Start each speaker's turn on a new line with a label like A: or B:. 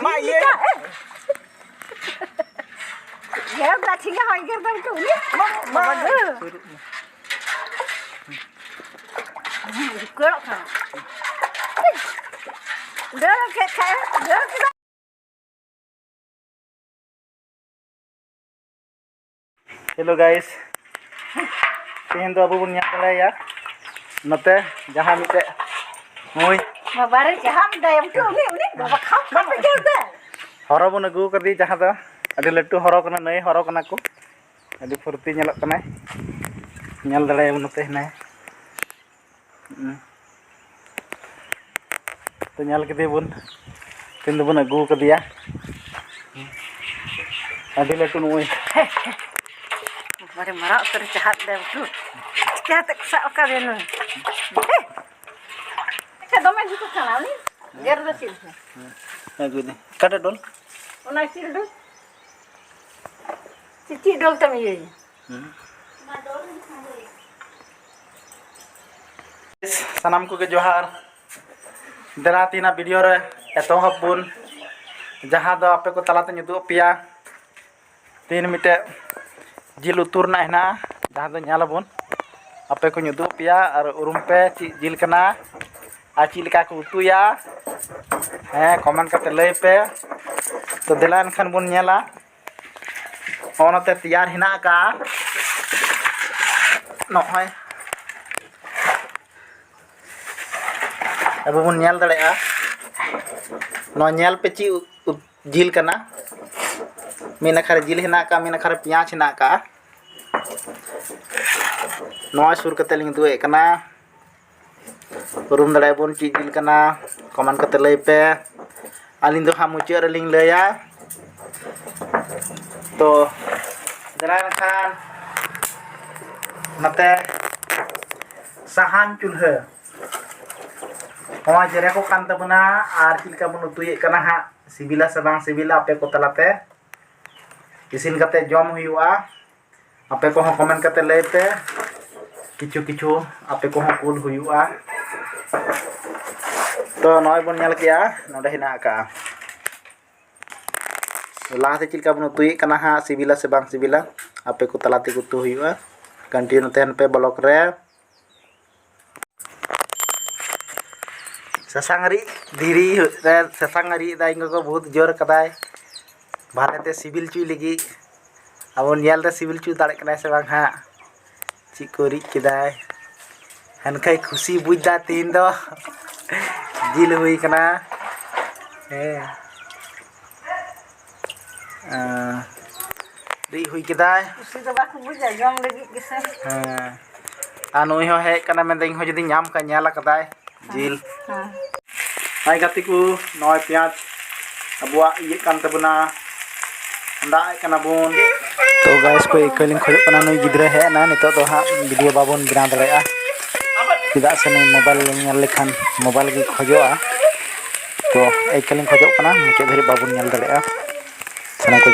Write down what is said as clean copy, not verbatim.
A: मा ये
B: ये गाछिया हाय के दम के उनी बाबा दे करो खा दे के खाए दे के
A: हेलो गाइस तेहन दो अबो बन या नते जहां मिटे मुई
B: बाबा रे जहां दे उनी बाबा खाओ पे के दे
A: हरो बन अगु कदी जहां दो अडी लट्टू हरो कना नई हरो कना को अडी फुर्ती नेलक कना नेल दड़े नते हने तो नेल कदी बन तेन दो बन अगु कदिया अडी लट्टू नुई
B: बारे मरा उतर चाहत दे तू क्या तक सा का देनु अच्छा दमे जी को खाना नी गेर दे सिल
A: अगु दे काटा डोल
B: ओना सिल दो चिची डोल तम ये
A: सनाम को के जोहार दरा तीना वीडियो रे एतोहब बुन जहां दो आपे को तलाते नुदु पिया तीन मिटे जिल उतुर ना हेना जहां दो न्यालबोन आपे को नुदु पिया और उरुम पे ची जिल कना आ ची लेका को उतुया कमेंट करते लय पे तो दिलान खान बुन नेला ओनते तैयार हेना का नहय अब बुन नेल दड़ेया नो नेल पे ची जिल कना मीना खारे जिल हेना का मीना खारे पियाज हेना का नोआ सुर कते लिंग दुए कना रूम दड़े बोन ची जिल कना कमेंट कते लय पे आलिंग दो हम मुचे रे लिंग लया तो जरा खान नते सहान चुल्हा हवा जरे को कान तबना आर चिलका बन उतुए कना हा सिबिला से बांग सिबिला आपे को तलाते इसिन कते जम हुआ आपे को कमेंट कते लय पे किछु किछु आपे को कुल हुआ तो नय बन नेल किया नोडे हिना का लाते चिलका बन उतुए कना हा सिबिला से बांग सिबिला आपे को तलाते को तु हुआ कंटिन्यू तेन पे ब्लॉक रे ससांगरी धीरी रे ससांगरी दाइंग को बहुत जोर कदाय भारते सिविल चुई लगी अब नेल दे सिविल चुई दाड़े कना से बांग हा ची को रि किदाय हनखै खुशी बुझदा तीन दो जिल हुई कना रि हुई किदाय
B: खुशी तो बाक बुझा जम लगी किसे
A: आ नुई हो हे कना में देंग हो जदी नाम का नेला कदाय जिल हाय गाती को नय पियाज अबुआ ये कान तबना दाय कना बोन तो गाइस को एकलिंग खोज कना नय गिद्रा है ना नितो तो हा वीडियो बाबोन बना दड़ेया किदा से नय मोबाइल नेल लेखान मोबाइल गी खोजोआ तो एकलिंग खोजो कना मुचे धरि बाबोन नेल दड़ेया सना को